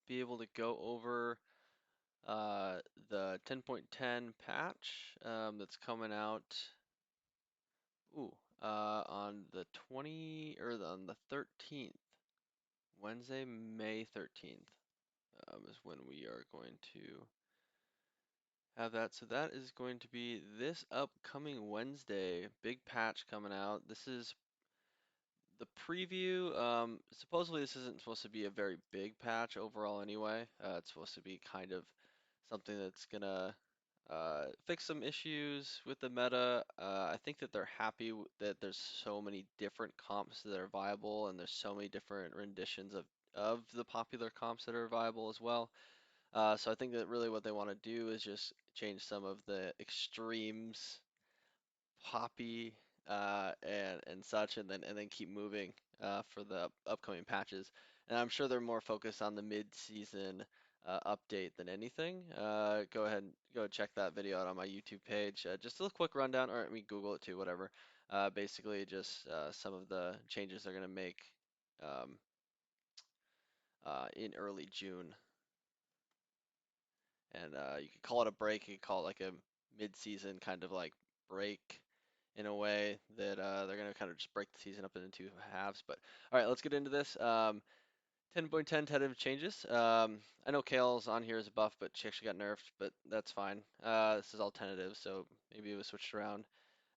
be able to go over the 10.10 patch that's coming out. Ooh, on the 20 or on the 13th, Wednesday, May 13th, is when we are going to have that. So that is going to be this upcoming Wednesday. Big patch coming out. This is the preview. Supposedly this isn't supposed to be a very big patch overall anyway. It's supposed to be kind of something that's gonna fix some issues with the meta. I think that they're happy that there's so many different comps that are viable, and there's so many different renditions of the popular comps that are viable as well. So I think that really what they want to do is just change some of the extremes, Poppy, and such, and then keep moving for the upcoming patches. And I'm sure they're more focused on the mid-season update than anything. Go ahead and go check that video out on my YouTube page. Just a quick rundown, or I mean Google it too, whatever. Basically, just some of the changes they're gonna make um, in early June. And you could call it a break. You could call it like a mid-season kind of like break in a way that they're gonna kind of just break the season up into two halves. But all right, let's get into this. 10.10 tentative changes. I know Kale's on here as a buff, but she actually got nerfed, but that's fine. This is all tentative, so maybe it was switched around.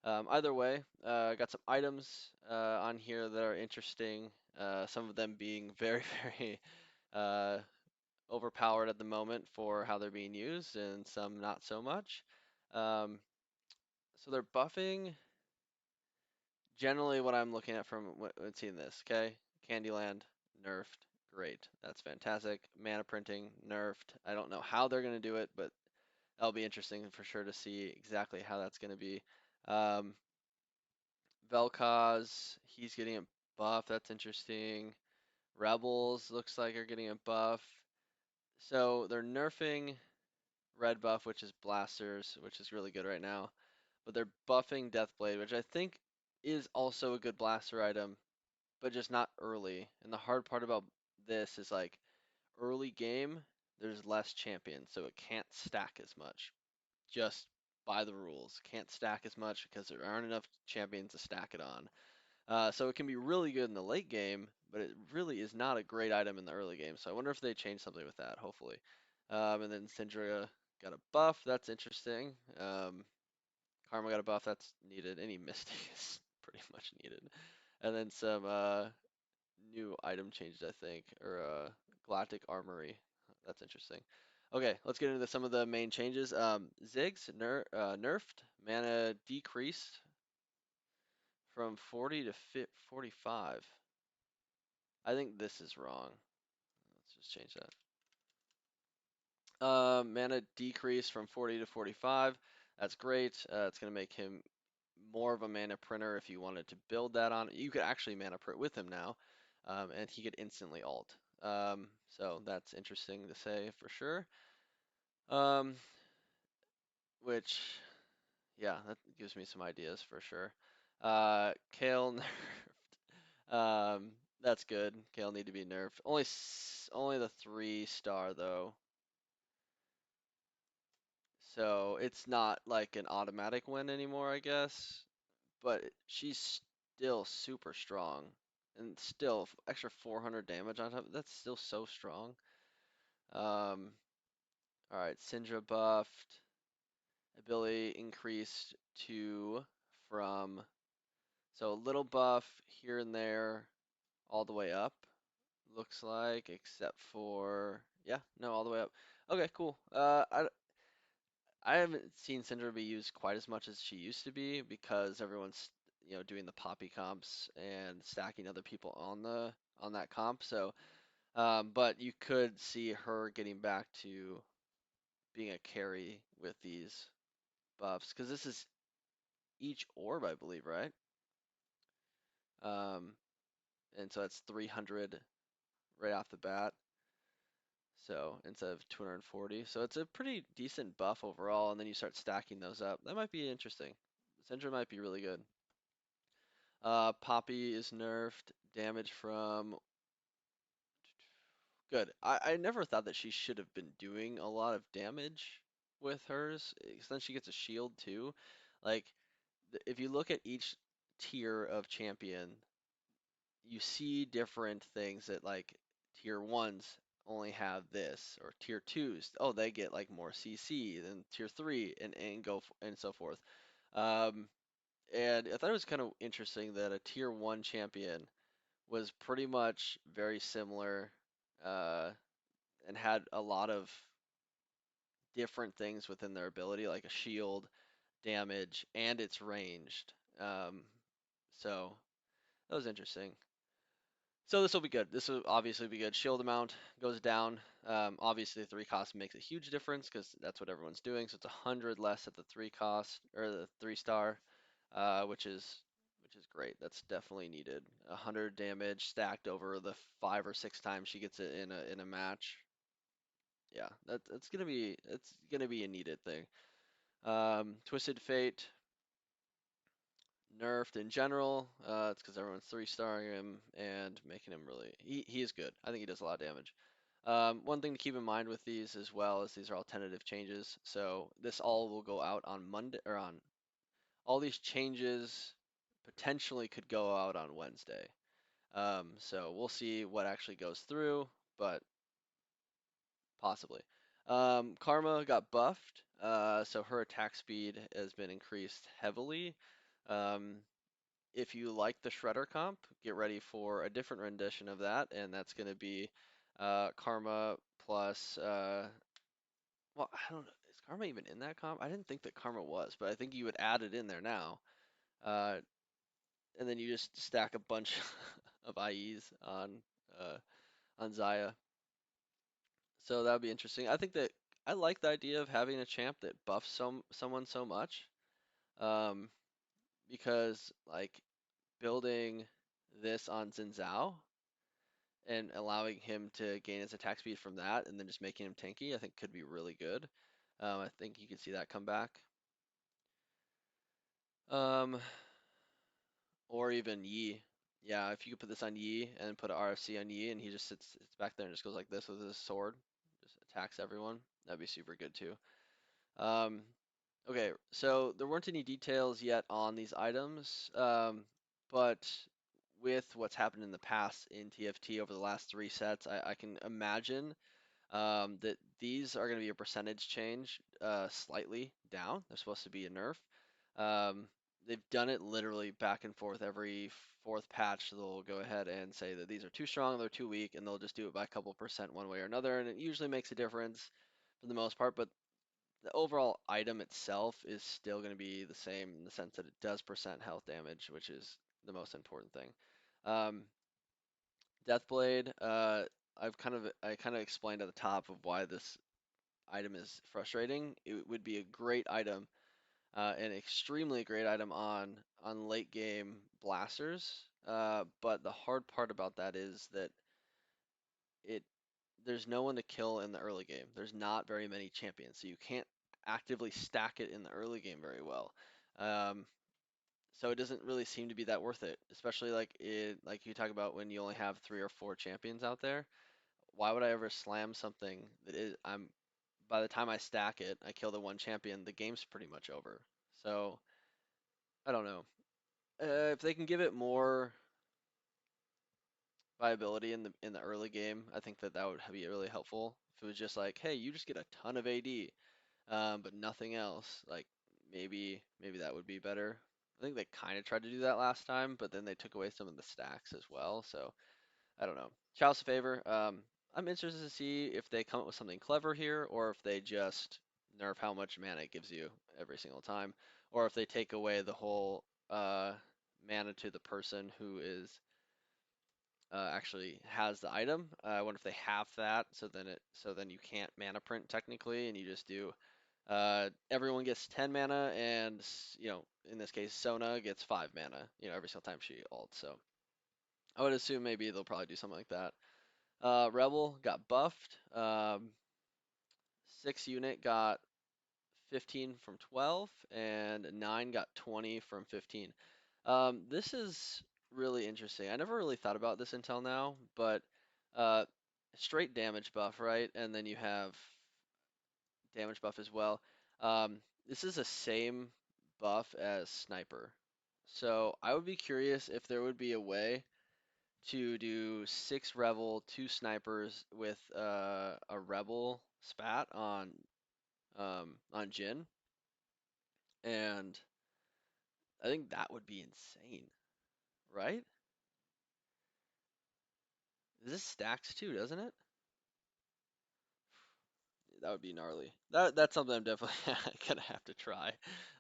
Either way, got some items on here that are interesting. Some of them being very, very uh, overpowered at the moment for how they're being used, and some not so much. Um, so they're buffing. Generally, what I'm looking at from when seeing this, okay? Candyland nerfed, great, that's fantastic. Mana printing nerfed. I don't know how they're gonna do it, but that'll be interesting for sure to see exactly how that's gonna be. Um, Vel'Koz, he's getting a buff. That's interesting. Rebels looks like are getting a buff. So they're nerfing red buff, which is blasters, which is really good right now. But they're buffing Deathblade, which I think is also a good blaster item, but just not early. And the hard part about this is like early game, there's less champions, so it can't stack as much. Just by the rules, can't stack as much because there aren't enough champions to stack it on. So it can be really good in the late game, but it really is not a great item in the early game. So I wonder if they change something with that, hopefully. And then Syndra got a buff, that's interesting. Karma got a buff, that's needed. Any Mystic is pretty much needed. And then some new item changes, I think, or Galactic Armory. That's interesting. Okay, let's get into some of the main changes. Ziggs nerfed, mana decreased from 40 to 45. I think this is wrong. Let's just change that. Mana decrease from 40 to 45. That's great. It's going to make him more of a mana printer if you wanted to build that on. You could actually mana print with him now, and he could instantly ult. So that's interesting to say for sure. Um, which, yeah, that gives me some ideas for sure. Kale nerfed. That's good. Kale need to be nerfed. Only the 3-star though. So it's not like an automatic win anymore, I guess. But she's still super strong. And still extra 400 damage on top. That's still so strong. Alright, Syndra buffed. Ability increased to from so a little buff here and there all the way up. Looks like, except for yeah, no, all the way up. Okay, cool. I haven't seen Syndra be used quite as much as she used to be because everyone's doing the poppy comps and stacking other people on that comp. So, but you could see her getting back to being a carry with these buffs because this is each orb, I believe, right? Um, and so that's 300 right off the bat. So instead of 240, so it's a pretty decent buff overall. And then you start stacking those up. That might be interesting. Syndra might be really good. Poppy is nerfed. Damage from Good. I never thought that she should have been doing a lot of damage with hers, 'cause then she gets a shield too. Like, if you look at each tier of champion, you see different things that like tier ones only have this, or tier twos, oh, they get like more CC than tier three, and and so forth. Um, and I thought it was kind of interesting that a tier one champion was pretty much very similar, uh, and had a lot of different things within their ability, like a shield, damage, and it's ranged. So that was interesting. So this will be good. This will obviously be good. Shield amount goes down. Obviously, the 3 cost makes a huge difference because that's what everyone's doing. So it's 100 less at the 3 cost, or the 3-star, which is great. That's definitely needed. 100 damage stacked over the 5 or 6 times she gets it in a match. Yeah, that's gonna be a needed thing. Twisted Fate nerfed in general. It's because everyone's 3-starring him and making him really. He is good. I think he does a lot of damage. One thing to keep in mind with these as well is these are all tentative changes. So this all will go out on Monday, or on all these changes potentially could go out on Wednesday. So we'll see what actually goes through, but possibly. Karma got buffed, so her attack speed has been increased heavily. Um, if you like the Shredder comp, get ready for a different rendition of that, and that's going to be Karma plus. Well, I don't know. Is Karma even in that comp? I didn't think that Karma was, but I think you would add it in there now. Uh, and then you just stack a bunch of IEs uh, on Zaya. So that would be interesting. I think that I like the idea of having a champ that buffs someone so much, um, because like building this on Xin and allowing him to gain his attack speed from that, and then just making him tanky, I think could be really good. I think you could see that come back. Um, or even Yi. Yeah, if you could put this on Yi and put an RFC on Yi, and he just sits back there and just goes like this with his sword, just attacks everyone, that'd be super good too. Um, okay, so there weren't any details yet on these items, but with what's happened in the past in TFT over the last 3 sets, I can imagine that these are going to be a percentage change, slightly down. They're supposed to be a nerf. Um, they've done it literally back and forth every fourth patch. They'll go ahead and say that these are too strong, they're too weak, and they'll just do it by a couple percent one way or another, and it usually makes a difference for the most part. But the overall item itself is still going to be the same in the sense that it does percent health damage, which is the most important thing. Um, Deathblade, I kind of explained at the top of why this item is frustrating. It would be a great item, an extremely great item on late game blasters. But the hard part about that is that it there's no one to kill in the early game. There's not very many champions, so you can't actively stack it in the early game very well. Um, so it doesn't really seem to be that worth it, especially like you talk about when you only have 3 or 4 champions out there. Why would I ever slam something that is I'm by the time I stack it, I kill the one champion, the game's pretty much over. So I don't know. If they can give it more viability in the early game, I think that would be really helpful. If it was just like, hey, you just get a ton of AD, but nothing else, like maybe that would be better. I think they kind of tried to do that last time, but then they took away some of the stacks as well. So I don't know. Chalice of Favor. I'm interested to see if they come up with something clever here, or if they just nerf how much mana it gives you every single time, or if they take away the whole mana to the person who is actually has the item. I wonder if they have that, so then you can't mana print technically, and you just do everyone gets 10 mana, and in this case Sona gets 5 mana, every single time she ults. So I would assume maybe they'll probably do something like that. Rebel got buffed. 6 unit got 15 from 12, and 9 got 20 from 15. This is really interesting. I never really thought about this until now, but uh, straight damage buff, right? And then you have damage buff as well. This is the same buff as sniper. So I would be curious if there would be a way to do 6 Revel, 2 snipers with a Rebel spat on Jin, and I think that would be insane, right? This stacks too, doesn't it? That would be gnarly. That's something I'm definitely gonna have to try.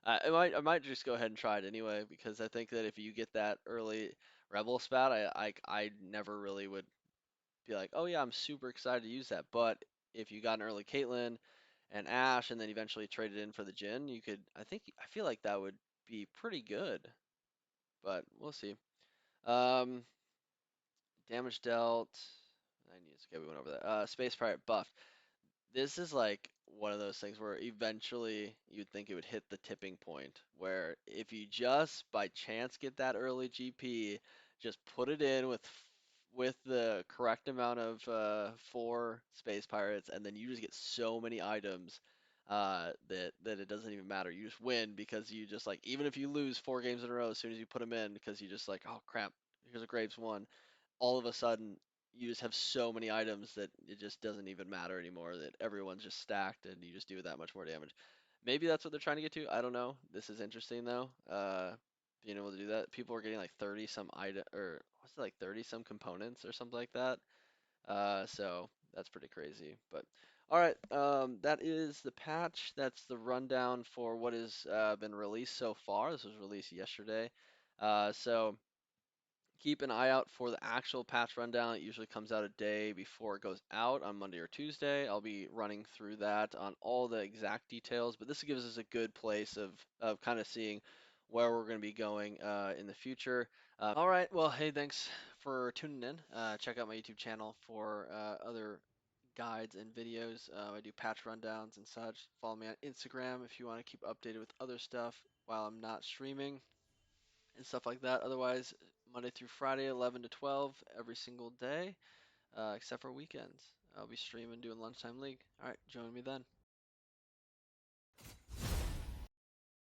I might just go ahead and try it anyway because I think that if you get that early Rebel spat, I never really would be like, oh yeah, I'm super excited to use that. But if you got an early Caitlyn and Ashe and then eventually traded in for the Jhin, you could. I feel like that would be pretty good. But we'll see. Um, damage dealt. I need to. Okay, we went over that. Space Pirate buffed. This is like one of those things where eventually you'd think it would hit the tipping point where if you just by chance get that early GP, just put it in with the correct amount of 4 space pirates, and then you just get so many items that it doesn't even matter. You just win because you just like even if you lose 4 games in a row, as soon as you put them in, because you just like oh crap, here's a Graves one, all of a sudden you just have so many items that it just doesn't even matter anymore, that everyone's just stacked and you just do that much more damage. Maybe that's what they're trying to get to. I don't know. This is interesting though. Being able to do that. People are getting like 30 some item or what's it like 30 some components or something like that. So that's pretty crazy. But all right, that is the patch. That's the rundown for what has been released so far. This was released yesterday. So keep an eye out for the actual patch rundown. It usually comes out a day before it goes out on Monday or Tuesday. I'll be running through that on all the exact details, but this gives us a good place of kind of seeing where we're going to be going in the future. All right, well, hey, thanks for tuning in. Check out my YouTube channel for other guides and videos. I do patch rundowns and such. Follow me on Instagram if you want to keep updated with other stuff while I'm not streaming and stuff like that. Otherwise, Monday through Friday, 11 to 12, every single day, except for weekends. I'll be streaming doing Lunchtime League. All right, join me then.